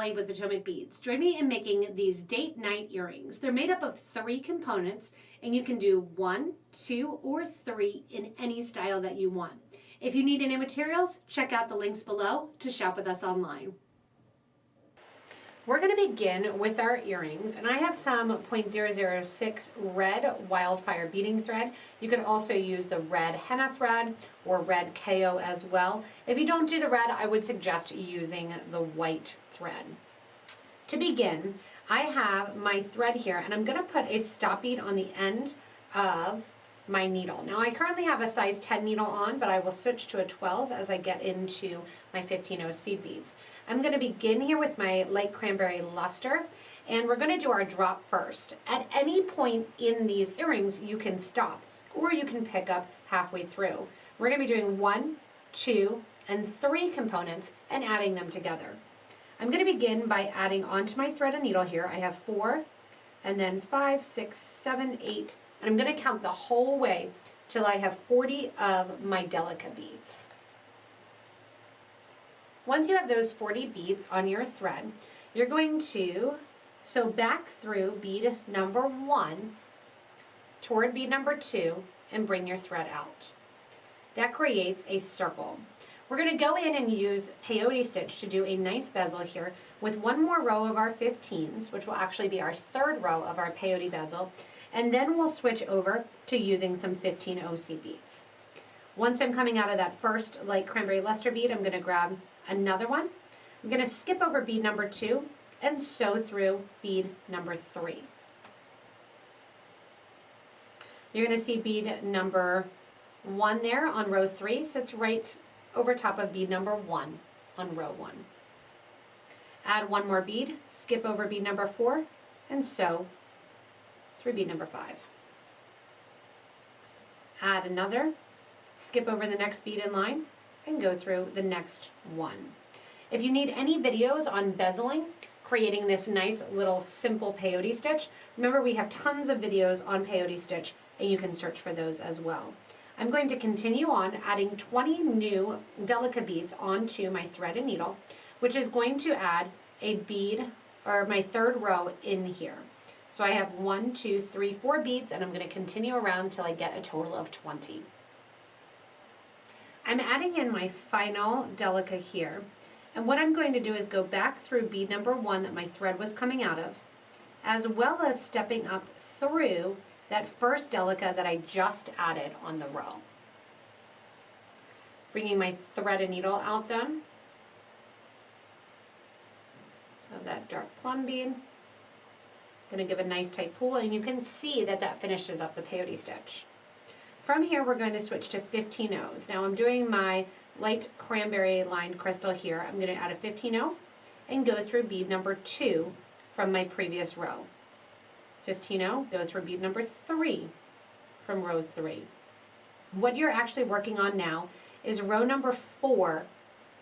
Allie with Potomac Beads. Join me in making these date night earrings. They're made up of 3 components and you can do 1, 2, or 3 in any style that you want. If you need any materials, check out the links below to shop with us online. We're going to begin with our earrings, and I have some 0.006 red wildfire beading thread. You could also use the red henna thread or red KO as well. If you don't do the red, I would suggest using the white thread. To begin, I have my thread here, and I'm going to put a stop bead on the end of my needle. Now I currently have a size 10 needle on, but I will switch to a 12 as I get into my 15-0 seed beads. I'm going to begin here with my light cranberry luster, and we're going to do our drop first. At any point in these earrings, you can stop, or you can pick up halfway through. We're going to be doing 1, 2, and 3 components and adding them together. I'm going to begin by adding onto my thread and needle here. I have 4, and then 5, 6, 7, 8, and I'm going to count the whole way till I have 40 of my Delica beads. Once you have those 40 beads on your thread, you're going to sew back through bead number 1 toward bead number 2 and bring your thread out. That creates a circle. We're going to go in and use peyote stitch to do a nice bezel here with one more row of our 15s, which will actually be our 3rd row of our peyote bezel, and then we'll switch over to using some 15-0 seed beads. Once I'm coming out of that first light cranberry luster bead, I'm going to grab another one. I'm going to skip over bead number 2 and sew through bead number 3. You're going to see bead number 1 there on row 3 sits right over top of bead number 1 on row 1. Add one more bead, skip over bead number 4, and sew through bead number 5. Add another, skip over the next bead in line, and go through the next one. If you need any videos on bezeling, creating this nice little simple peyote stitch, remember we have tons of videos on peyote stitch, and you can search for those as well. I'm going to continue on adding 20 new Delica beads onto my thread and needle, which is going to add a bead, or my 3rd row in here. So I have 1, 2, 3, 4 beads, and I'm going to continue around till I get a total of 20. I'm adding in my final Delica here, and what I'm going to do is go back through bead number 1 that my thread was coming out of, as well as stepping up through that first Delica that I just added on the row. Bringing my thread and needle out then of that dark plum bead. Going to give a nice tight pull, and you can see that that finishes up the peyote stitch. From here, we're going to switch to 15-0s. Now I'm doing my light cranberry lined crystal here. I'm going to add a 15-0 and go through bead number 2 from my previous row. 15-0, go through bead number 3 from row 3. What you're actually working on now is row number 4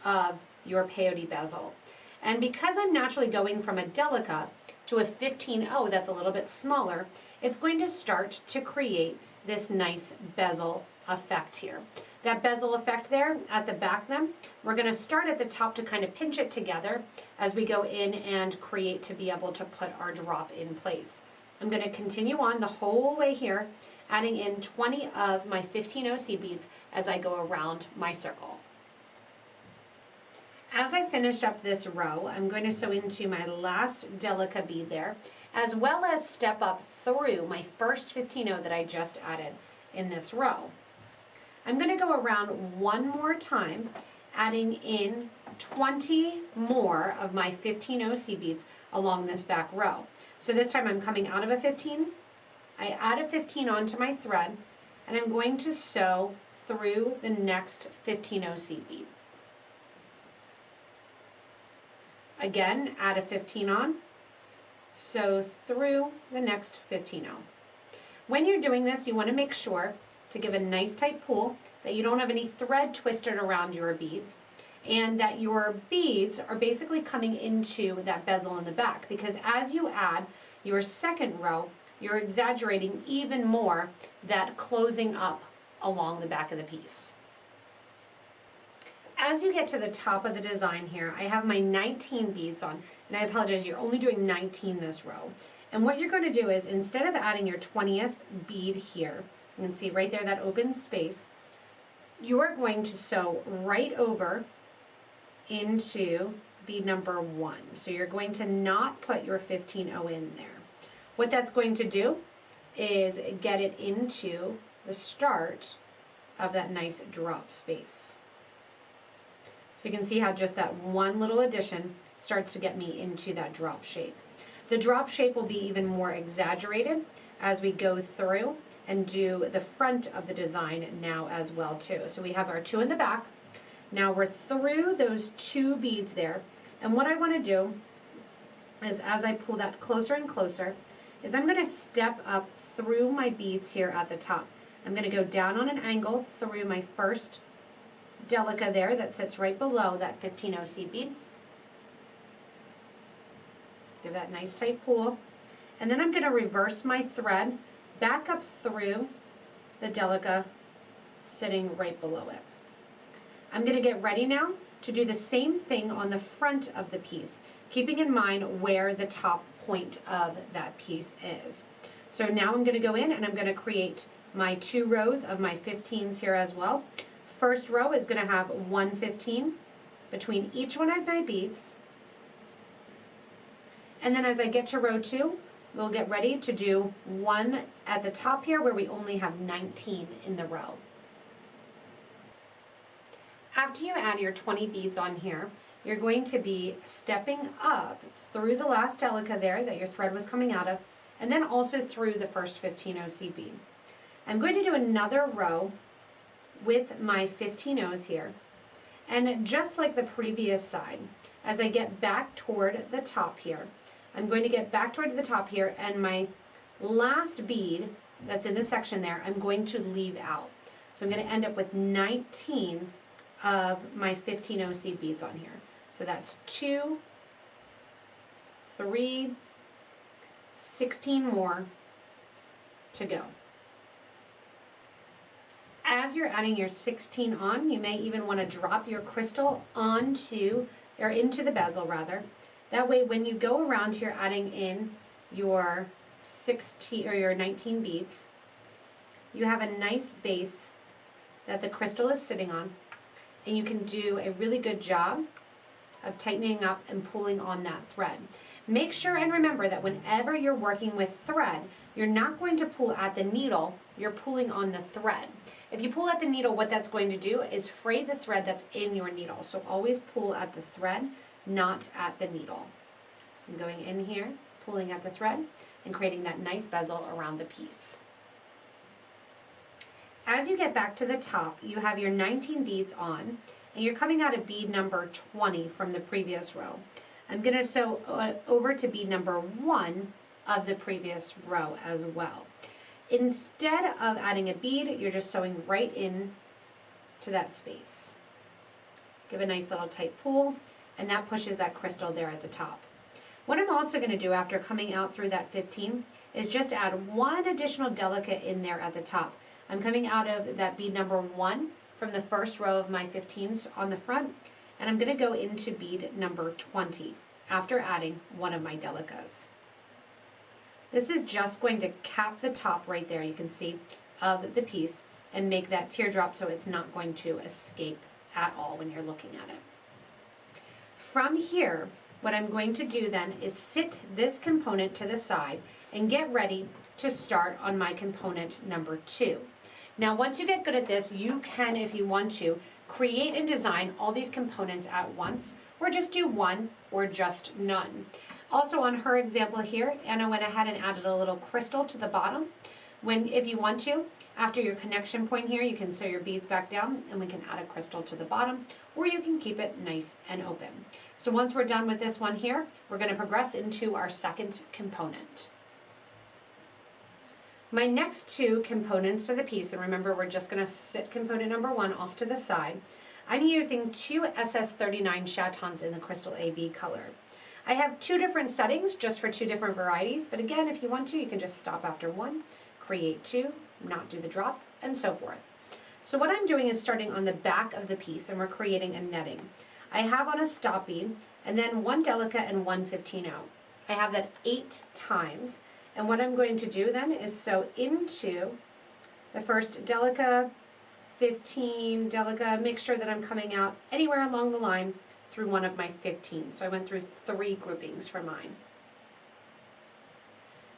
of your peyote bezel. And because I'm naturally going from a Delica to a 15-0 that's a little bit smaller, it's going to start to create this nice bezel effect here. That bezel effect there at the back then, we're going to start at the top to kind of pinch it together as we go in and create to be able to put our drop in place. I'm going to continue on the whole way here, adding in 20 of my 15-0 seed beads as I go around my circle. As I finish up this row, I'm going to sew into my last Delica bead there, as well as step up through my first 15-0 that I just added in this row. I'm going to go around one more time, adding in 20 more of my 15-0 seed beads along this back row. So this time I'm coming out of a 15, I add a 15 onto my thread, and I'm going to sew through the next 15-0 seed bead. Again, add a 15 on, sew through the next 15-0. When you're doing this, you want to make sure to give a nice tight pull, that you don't have any thread twisted around your beads, and that your beads are basically coming into that bezel in the back, because as you add your second row, you're exaggerating even more that closing up along the back of the piece. as you get to the top of the design here, I have my 19 beads on, and I apologize, you're only doing 19 this row. And what you're going to do is, instead of adding your 20th bead here, you can see right there that open space, you are going to sew right over into bead number 1. So you're going to not put your 15-0 in there. What that's going to do is get it into the start of that nice drop space. So you can see how just that one little addition starts to get me into that drop shape. The drop shape will be even more exaggerated as we go through and do the front of the design now as well too. So we have our 2 in the back. Now we're through those 2 beads there. And what I want to do is, as I pull that closer and closer, is I'm going to step up through my beads here at the top. I'm going to go down on an angle through my first Delica there that sits right below that 15-0 seed bead. Give that nice tight pull. And then I'm going to reverse my thread back up through the Delica sitting right below it. I'm going to get ready now to do the same thing on the front of the piece, keeping in mind where the top point of that piece is. So now I'm going to go in and I'm going to create my 2 rows of my 15s here as well. First row is going to have 1 15 between each one of my beads. And then as I get to row 2, we'll get ready to do 1 at the top here where we only have 19 in the row. After you add your 20 beads on here, you're going to be stepping up through the last Delica there that your thread was coming out of, and then also through the first 15-0 seed bead. I'm going to do another row with my 15-0s here, and just like the previous side, as I get back toward the top here, I'm going to get back toward the top here, and my last bead that's in this section there, I'm going to leave out. So I'm going to end up with 19 of my 15-0 seed beads on here. So that's 2, 3, 16 more to go. As you're adding your 16 on, you may even want to drop your crystal onto, or into the bezel rather. That way when you go around here adding in your 16 or your 19 beads, you have a nice base that the crystal is sitting on, and you can do a really good job of tightening up and pulling on that thread. Make sure and remember that whenever you're working with thread, you're not going to pull at the needle, you're pulling on the thread. If you pull at the needle, what that's going to do is fray the thread that's in your needle. So always pull at the thread, not at the needle. So I'm going in here, pulling at the thread, and creating that nice bezel around the piece. As you get back to the top, you have your 19 beads on, and you're coming out of bead number 20 from the previous row. I'm going to sew over to bead number 1 of the previous row as well. Instead of adding a bead, you're just sewing right in to that space. Give a nice little tight pull, and that pushes that crystal there at the top. What I'm also going to do after coming out through that 15 is just add 1 additional Delica in there at the top. I'm coming out of that bead number 1 from the first row of my 15s on the front, and I'm going to go into bead number 20 after adding 1 of my Delicas. This is just going to cap the top right there, you can see, of the piece and make that teardrop so it's not going to escape at all when you're looking at it. From here, what I'm going to do then is sit this component to the side and get ready to start on my component number 2. Now once you get good at this, you can, if you want to, create and design all these components at once, or just do 1 or just none. Also on her example here, Anna went ahead and added a little crystal to the bottom. If you want to, after your connection point here, you can sew your beads back down and we can add a crystal to the bottom, or you can keep it nice and open. So once we're done with this one here, we're going to progress into our second component. My next 2 components to the piece, and remember we're just going to sit component number 1 off to the side, I'm using 2 SS39 Chatons in the Crystal AB color. I have 2 different settings just for 2 different varieties, but again, if you want to, you can just stop after 1, create 2, not do the drop, and so forth. So what I'm doing is starting on the back of the piece, and we're creating a netting. I have on a stop bead, and then 1 Delica and 1 15-0. I have that 8 times, and what I'm going to do then is sew into the first Delica, 15 Delica, make sure that I'm coming out anywhere along the line through one of my 15. So I went through 3 groupings for mine.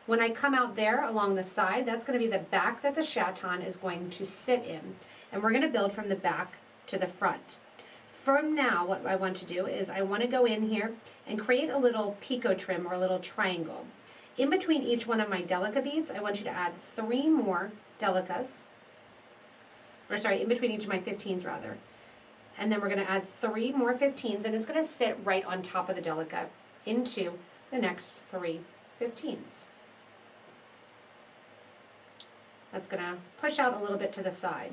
When I come out there along the side, that's going to be the back that the Chaton is going to sit in, and we're going to build from the back to the front. From now, what I want to do is I want to go in here and create a little picot trim or a little triangle. In between each one of my Delica beads, I want you to add 3 more Delicas, or sorry, in between each of my 15s rather. And then we're going to add 3 more 15s, and it's going to sit right on top of the Delica into the next 3 15s. That's going to push out a little bit to the side.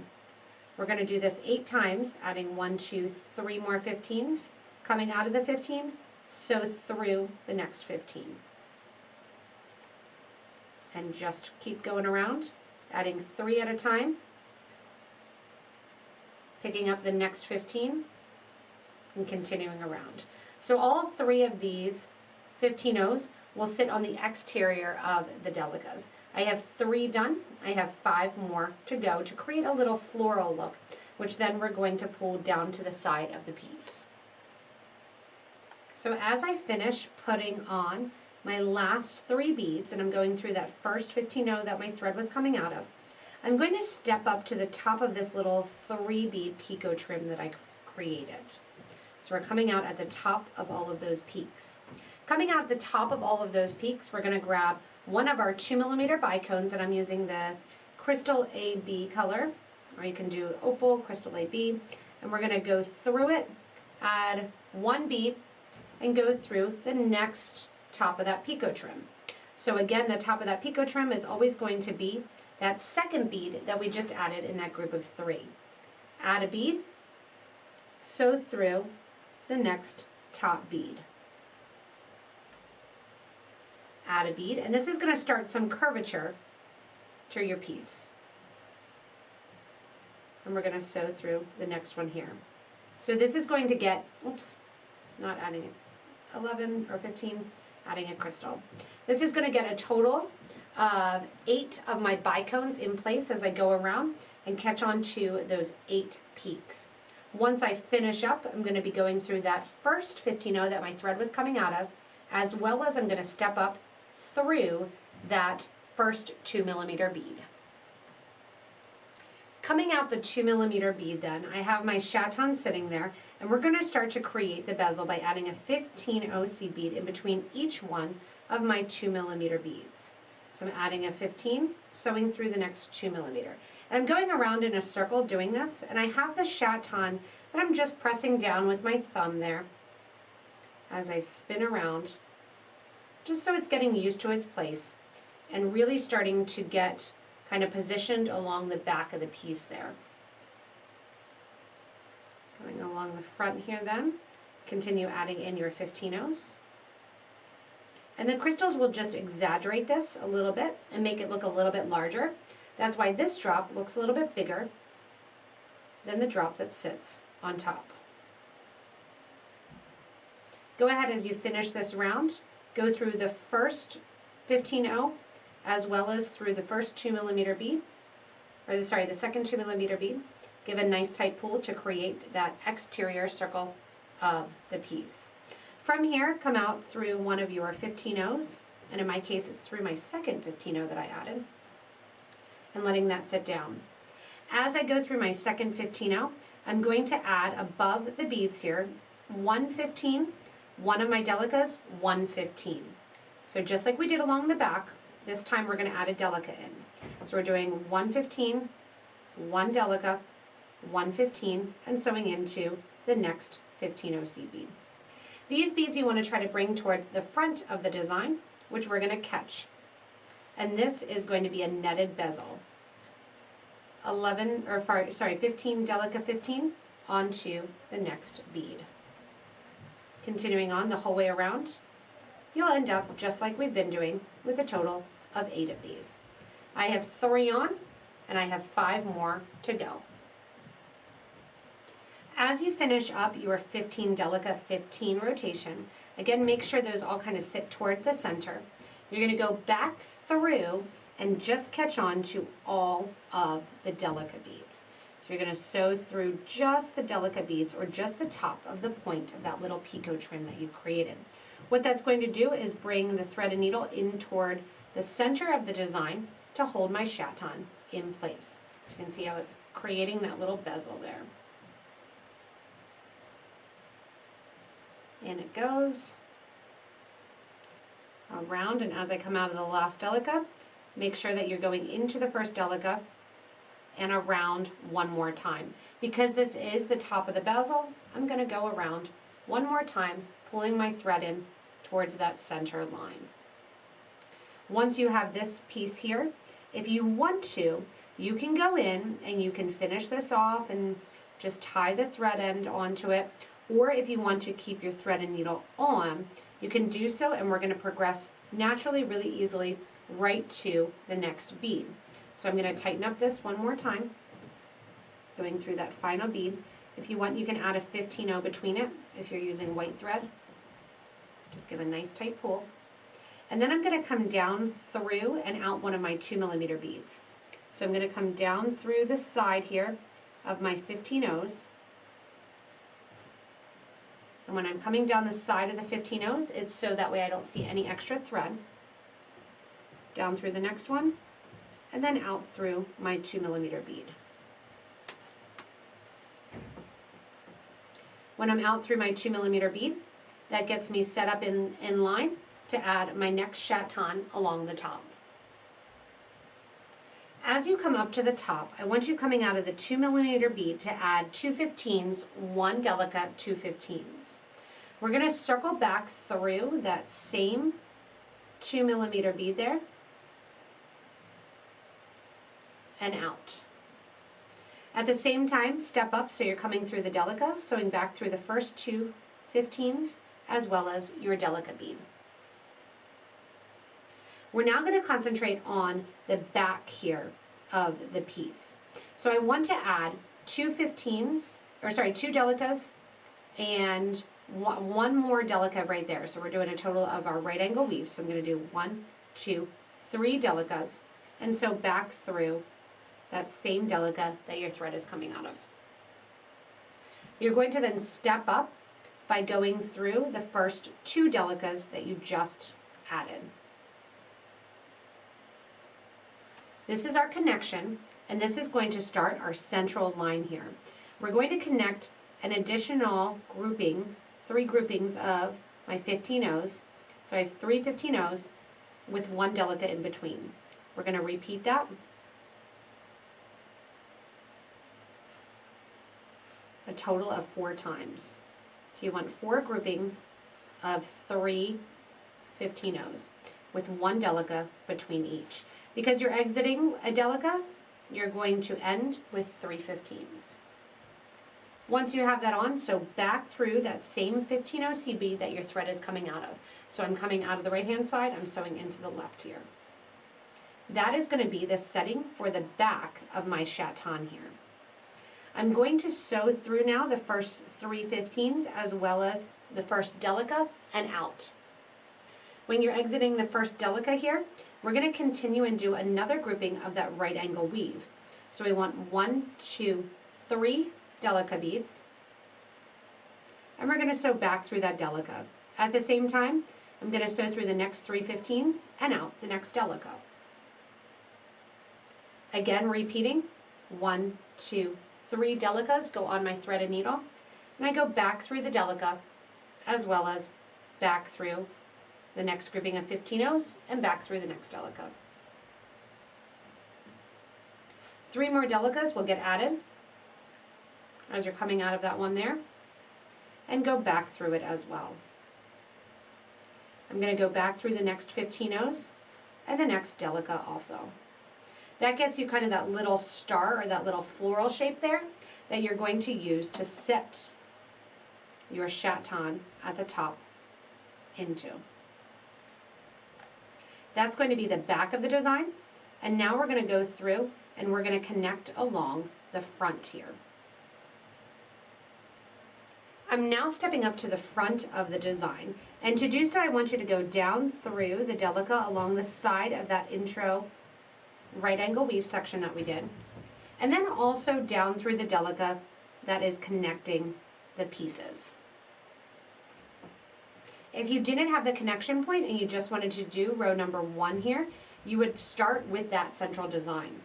We're going to do this 8 times, adding 1, 2, 3 more 15s. Coming out of the 15, sew through the next 15. And just keep going around, adding 3 at a time, picking up the next 15, and continuing around. So all 3 of these 15-0s will sit on the exterior of the Delicas. I have 3 done. I have 5 more to go to create a little floral look, which then we're going to pull down to the side of the piece. So as I finish putting on my last 3 beads, and I'm going through that first 15-0 that my thread was coming out of, I'm going to step up to the top of this little 3-bead picot trim that I created. So we're coming out at the top of all of those peaks. Coming out at the top of all of those peaks, we're going to grab one of our 2mm bicones, and I'm using the Crystal AB color, or you can do Opal, Crystal AB, and we're going to go through it, add 1 bead, and go through the next top of that picot trim. So again, the top of that picot trim is always going to be that second bead that we just added in that group of 3. Add a bead, sew through the next top bead. Add a bead, and this is going to start some curvature to your piece. And we're going to sew through the next one here. So this is going to get, oops, not adding it, 11 or 15, adding a crystal. This is going to get a total of 8 of my bicones in place as I go around and catch on to those 8 peaks. Once I finish up, I'm going to be going through that first 15-0 that my thread was coming out of, as well as I'm going to step up through that first 2mm bead. Coming out the 2mm bead then, I have my Chaton sitting there, and we're going to start to create the bezel by adding a 15-0 seed bead in between each one of my 2mm beads. So I'm adding a 15, sewing through the next 2mm. And I'm going around in a circle doing this, and I have the Chaton that I'm just pressing down with my thumb there as I spin around, just so it's getting used to its place and really starting to get kind of positioned along the back of the piece there. Going along the front here then, continue adding in your 15-0s. And the crystals will just exaggerate this a little bit and make it look a little bit larger. That's why this drop looks a little bit bigger than the drop that sits on top. Go ahead as you finish this round, go through the first 15-0 as well as through the first 2mm bead, or the second 2mm bead. Give a nice tight pull to create that exterior circle of the piece. From here, come out through one of your 15-0s, and in my case it's through my second 15-0 that I added, and letting that sit down. As I go through my second 15-0, I'm going to add above the beads here 1 15, one of my Delicas, 1 15. So just like we did along the back, this time we're going to add a Delica in. So we're doing 1 15, 1 Delica, 1 15, and sewing into the next 15-0 seed bead. These beads you want to try to bring toward the front of the design, which we're going to catch. And this is going to be a netted bezel. 15 Delica 15 onto the next bead. Continuing on the whole way around, you'll end up just like we've been doing with a total of 8 of these. I have 3 on, and I have 5 more to go. As you finish up your 15 Delica 15 rotation, again, make sure those all kind of sit toward the center. You're going to go back through and just catch on to all of the Delica beads. So you're going to sew through just the Delica beads or just the top of the point of that little picot trim that you've created. What that's going to do is bring the thread and needle in toward the center of the design to hold my chaton in place. So you can see how it's creating that little bezel there. And it goes around, and as I come out of the last Delica, make sure that you're going into the first Delica and around one more time. Because this is the top of the bezel, I'm going to go around one more time, pulling my thread in towards that center line. Once you have this piece here, if you want to, you can go in and you can finish this off and just tie the thread end onto it. Or if you want to keep your thread and needle on, you can do so, and we're going to progress naturally, really easily, right to the next bead. So I'm going to tighten up this one more time, going through that final bead. If you want, you can add a 15-0 between it if you're using white thread. Just give a nice tight pull. And then I'm going to come down through and out one of my 2mm beads. So I'm going to come down through the side here of my 15-0s. And when I'm coming down the side of the 15-0s, it's so that way I don't see any extra thread. Down through the next one, and then out through my 2mm bead. When I'm out through my 2mm bead, that gets me set up in line to add my next chaton along the top. As you come up to the top, I want you coming out of the 2mm bead to add 2 15s, 1 Delica 2 15s. We're going to circle back through that same 2mm bead there and out. At the same time, step up so you're coming through the Delica, sewing back through the first 2 15s as well as your Delica bead. We're now going to concentrate on the back here of the piece. So I want to add 2 15s, or sorry, 2 Delicas and one more Delica right there. So we're doing a total of our right angle weave. So I'm going to do 1, 2, 3 Delicas and sew back through that same Delica that your thread is coming out of. You're going to then step up by going through the first 2 Delicas that you just added. This is our connection, and this is going to start our central line here. We're going to connect an additional grouping, 3 groupings of my 15-0s. So I have 3 15-0s with 1 Delica in between. We're going to repeat that. A total of 4 times. So you want 4 groupings of 3 15-0s with 1 Delica between each. Because you're exiting a Delica, you're going to end with 3 15s. Once you have that on, sew back through that same 15-0 seed bead that your thread is coming out of. So I'm coming out of the right-hand side, I'm sewing into the left here. That is going to be the setting for the back of my chaton here. I'm going to sew through now the first 3 15s as well as the first Delica and out. When you're exiting the first Delica here, we're going to continue and do another grouping of that right angle weave. So we want 1, 2, 3 Delica beads, and we're going to sew back through that Delica. At the same time, I'm going to sew through the next 3 15s and out the next Delica. Again, repeating, 1, 2, 3 Delicas go on my thread and needle, and I go back through the Delica as well as back through the next grouping of 15-0s and back through the next Delica. 3 more Delicas will get added as you're coming out of that one there, and go back through it as well. I'm going to go back through the next 15-0s and the next Delica also. That gets you kind of that little star or that little floral shape there that you're going to use to set your chaton at the top into. That's going to be the back of the design, and now we're going to go through and we're going to connect along the front here. I'm now stepping up to the front of the design, and to do so I want you to go down through the Delica along the side of that intro right angle weave section that we did, and then also down through the Delica that is connecting the pieces. If you didn't have the connection point and you just wanted to do row number 1 here, you would start with that central design.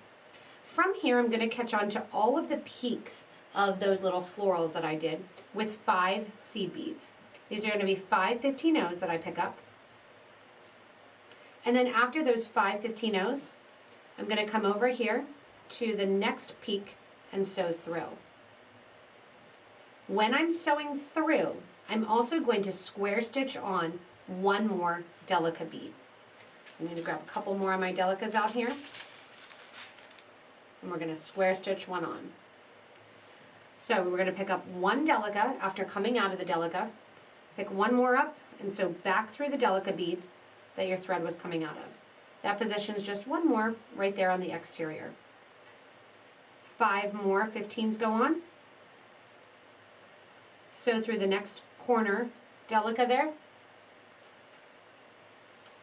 From here, I'm going to catch on to all of the peaks of those little florals that I did with 5 seed beads. These are going to be 5 15-0s that I pick up. And then after those 5 15-0s, I'm going to come over here to the next peak and sew through. When I'm sewing through, I'm also going to square stitch on one more Delica bead. So I'm going to grab a couple more of my Delicas out here, and we're going to square stitch one on. So we're going to pick up one Delica after coming out of the Delica, pick one more up, and sew back through the Delica bead that your thread was coming out of. That positions just one more right there on the exterior. 5 more 15s go on. Sew through the next corner Delica there.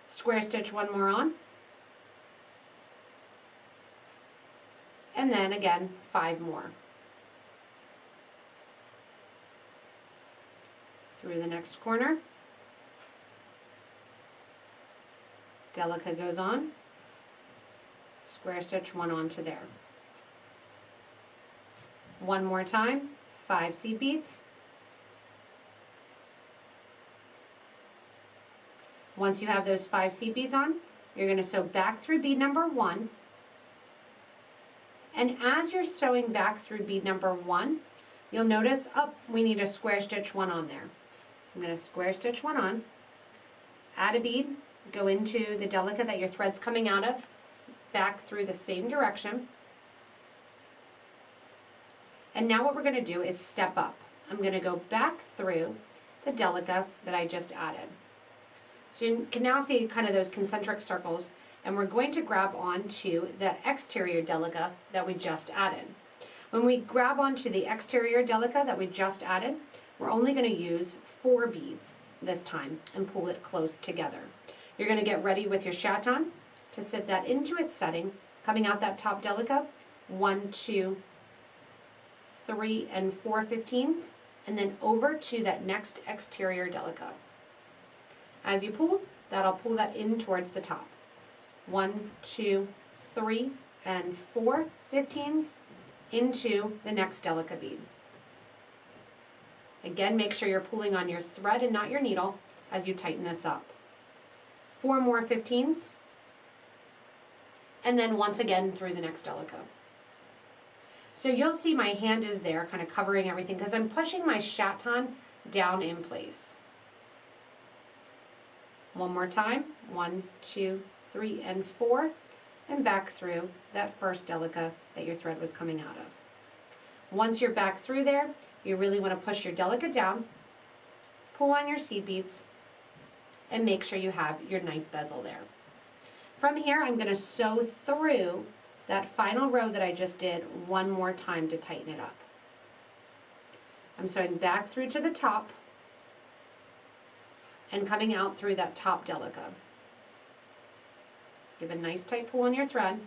Square stitch one more on. And then again, 5 more. Through the next corner. Delica goes on. Square stitch one onto there. One more time, 5 seed beads. Once you have those 5 seed beads on, you're going to sew back through bead number 1. And as you're sewing back through bead number 1, you'll notice, we need a square stitch one on there. So I'm going to square stitch one on, add a bead, go into the Delica that your thread's coming out of, back through the same direction. And now what we're going to do is step up. I'm going to go back through the Delica that I just added. So you can now see kind of those concentric circles, and we're going to grab onto that exterior Delica that we just added. When we grab onto the exterior Delica that we just added, we're only going to use 4 beads this time and pull it close together. You're going to get ready with your Chaton to sit that into its setting, coming out that top Delica, 1, 2, 3, and 4 15s, and then over to that next exterior Delica. As you pull, that'll pull that in towards the top. 1, 2, 3, and 4 15s into the next Delica bead. Again, make sure you're pulling on your thread and not your needle as you tighten this up. 4 more 15s, and then once again through the next Delica. So you'll see my hand is there kind of covering everything because I'm pushing my Chaton down in place. One more time, 1, 2, 3, and 4, and back through that first Delica that your thread was coming out of. Once you're back through there, you really want to push your Delica down, pull on your seed beads, and make sure you have your nice bezel there. From here, I'm going to sew through that final row that I just did one more time to tighten it up. I'm sewing back through to the top and coming out through that top Delica. Give a nice tight pull on your thread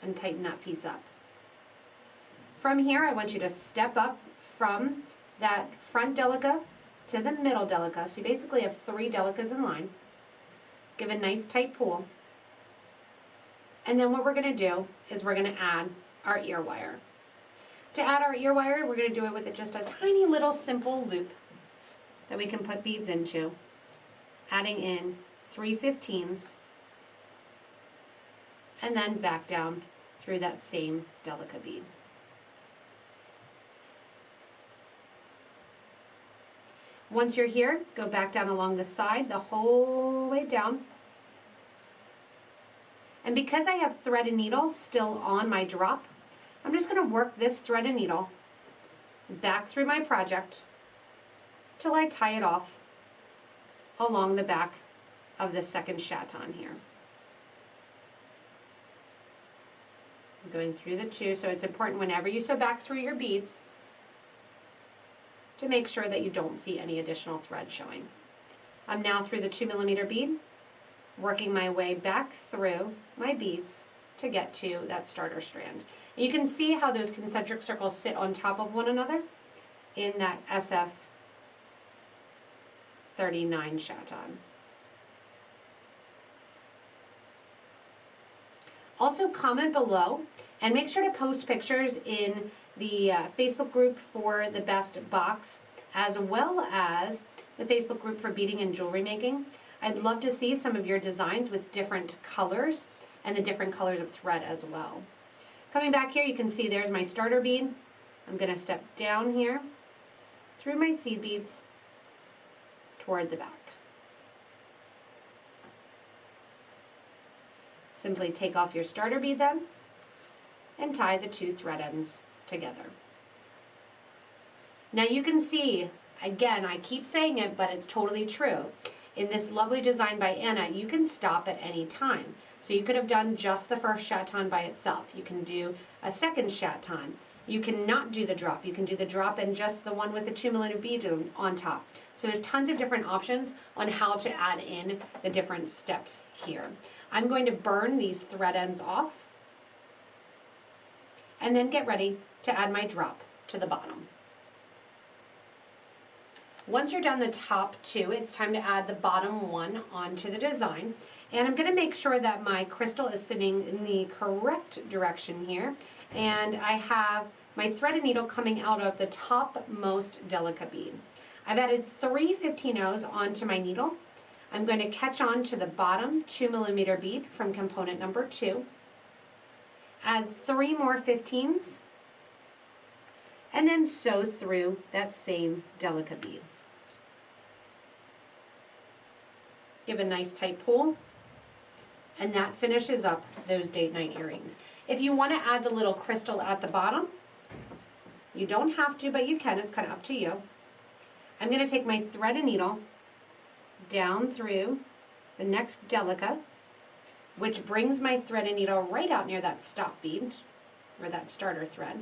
and tighten that piece up. From here, I want you to step up from that front Delica to the middle Delica. So you basically have 3 Delicas in line. Give a nice tight pull. And then what we're going to do is we're going to add our ear wire. To add our ear wire, we're going to do it with just a tiny little simple loop that we can put beads into, adding in 3 15s, and then back down through that same Delica bead. Once you're here, go back down along the side the whole way down. And because I have thread and needle still on my drop, I'm just going to work this thread and needle back through my project till I tie it off along the back of the second Chaton here. I'm going through the 2, so it's important whenever you sew back through your beads to make sure that you don't see any additional thread showing. I'm now through the 2mm bead, working my way back through my beads to get to that starter strand. And you can see how those concentric circles sit on top of one another in that SS 39 Chaton. Also comment below and make sure to post pictures in the Facebook group for the best box, as well as the Facebook group for beading and jewelry making. I'd love to see some of your designs with different colors and the different colors of thread as well. Coming back here, you can see there's my starter bead. I'm going to step down here through my seed beads toward the back. Simply take off your starter bead then and tie the two thread ends together. Now you can see, again, I keep saying it, but it's totally true. In this lovely design by Anna, you can stop at any time. So you could have done just the first Chaton by itself. You can do a second Chaton. You can not do the drop. You can do the drop and just the one with the 2mm bead on top. So there's tons of different options on how to add in the different steps here. I'm going to burn these thread ends off and then get ready to add my drop to the bottom. Once you're done the top two, it's time to add the bottom one onto the design. And I'm going to make sure that my crystal is sitting in the correct direction here. And I have my thread and needle coming out of the topmost Delica bead. I've added 3 15-0s onto my needle. I'm going to catch on to the bottom 2mm bead from component number 2. Add 3 more 15s. And then sew through that same Delica bead. Give a nice tight pull, and that finishes up those date night earrings. If you want to add the little crystal at the bottom, you don't have to, but you can. It's kind of up to you. I'm going to take my thread and needle down through the next Delica, which brings my thread and needle right out near that stop bead, or that starter thread.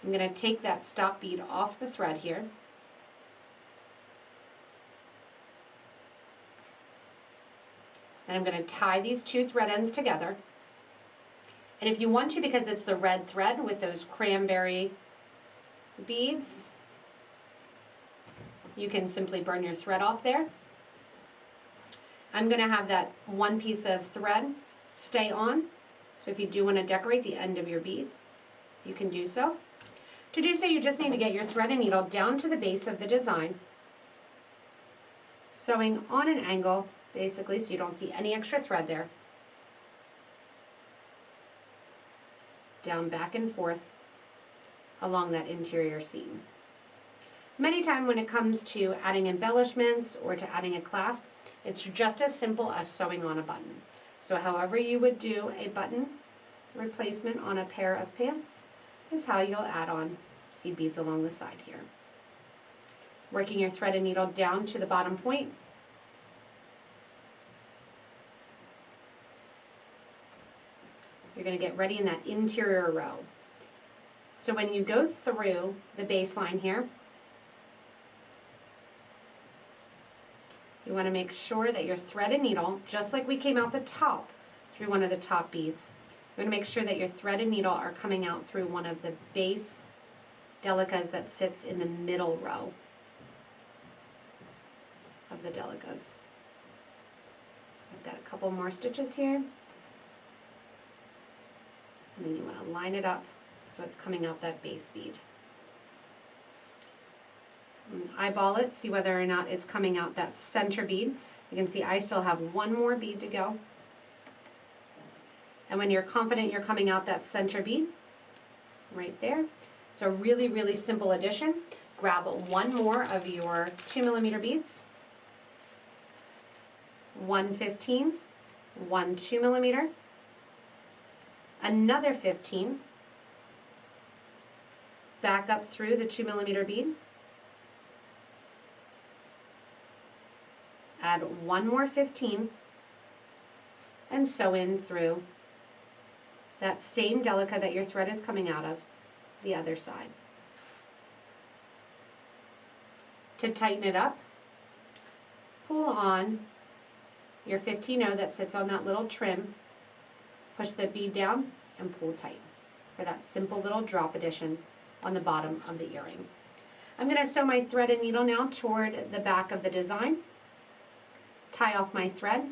I'm going to take that stop bead off the thread here. And I'm going to tie these two thread ends together. And if you want to, because it's the red thread with those cranberry beads, you can simply burn your thread off there. I'm going to have that one piece of thread stay on. So if you do want to decorate the end of your bead, you can do so. To do so, you just need to get your thread and needle down to the base of the design, sewing on an angle, basically, so you don't see any extra thread there. Down, back and forth along that interior seam. Many times when it comes to adding embellishments or to adding a clasp, it's just as simple as sewing on a button. So however you would do a button replacement on a pair of pants is how you'll add on seed beads along the side here. Working your thread and needle down to the bottom point. You're going to get ready in that interior row. So when you go through the baseline here, you want to make sure that your thread and needle, just like we came out the top through one of the top beads, you want to make sure that your thread and needle are coming out through one of the base Delicas that sits in the middle row of the Delicas. So I've got a couple more stitches here. And then you want to line it up so it's coming out that base bead. And eyeball it, see whether or not it's coming out that center bead. You can see I still have one more bead to go. And when you're confident you're coming out that center bead, right there, it's a really, really simple addition. Grab one more of your 2mm beads, one 15, one 2mm, another 15, back up through the 2mm bead, add one more 15, and sew in through that same Delica that your thread is coming out of, the other side. To tighten it up, pull on your 15-0 that sits on that little trim, push the bead down and pull tight for that simple little drop addition on the bottom of the earring. I'm going to sew my thread and needle now toward the back of the design, tie off my thread,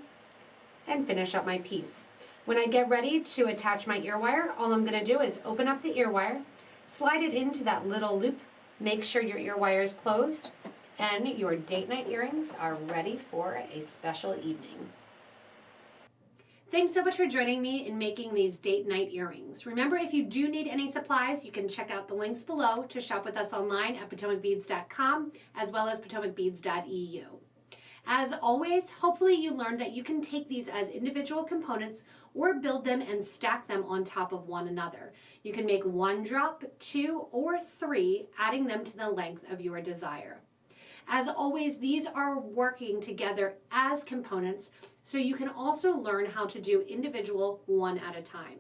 and finish up my piece. When I get ready to attach my ear wire, all I'm going to do is open up the ear wire, slide it into that little loop, make sure your ear wire is closed, and your date night earrings are ready for a special evening. Thanks so much for joining me in making these date night earrings. Remember, if you do need any supplies, you can check out the links below to shop with us online at PotomacBeads.com as well as PotomacBeads.eu. As always, hopefully you learned that you can take these as individual components or build them and stack them on top of one another. You can make 1 drop, 2, or 3, adding them to the length of your desire. As always, these are working together as components, so you can also learn how to do individual one at a time.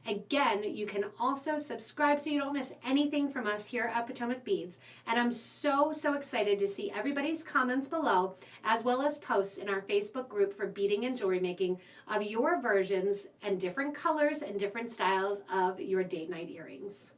Again, you can also subscribe so you don't miss anything from us here at Potomac Beads. And I'm so excited to see everybody's comments below, as well as posts in our Facebook group for beading and jewelry making of your versions and different colors and different styles of your date night earrings.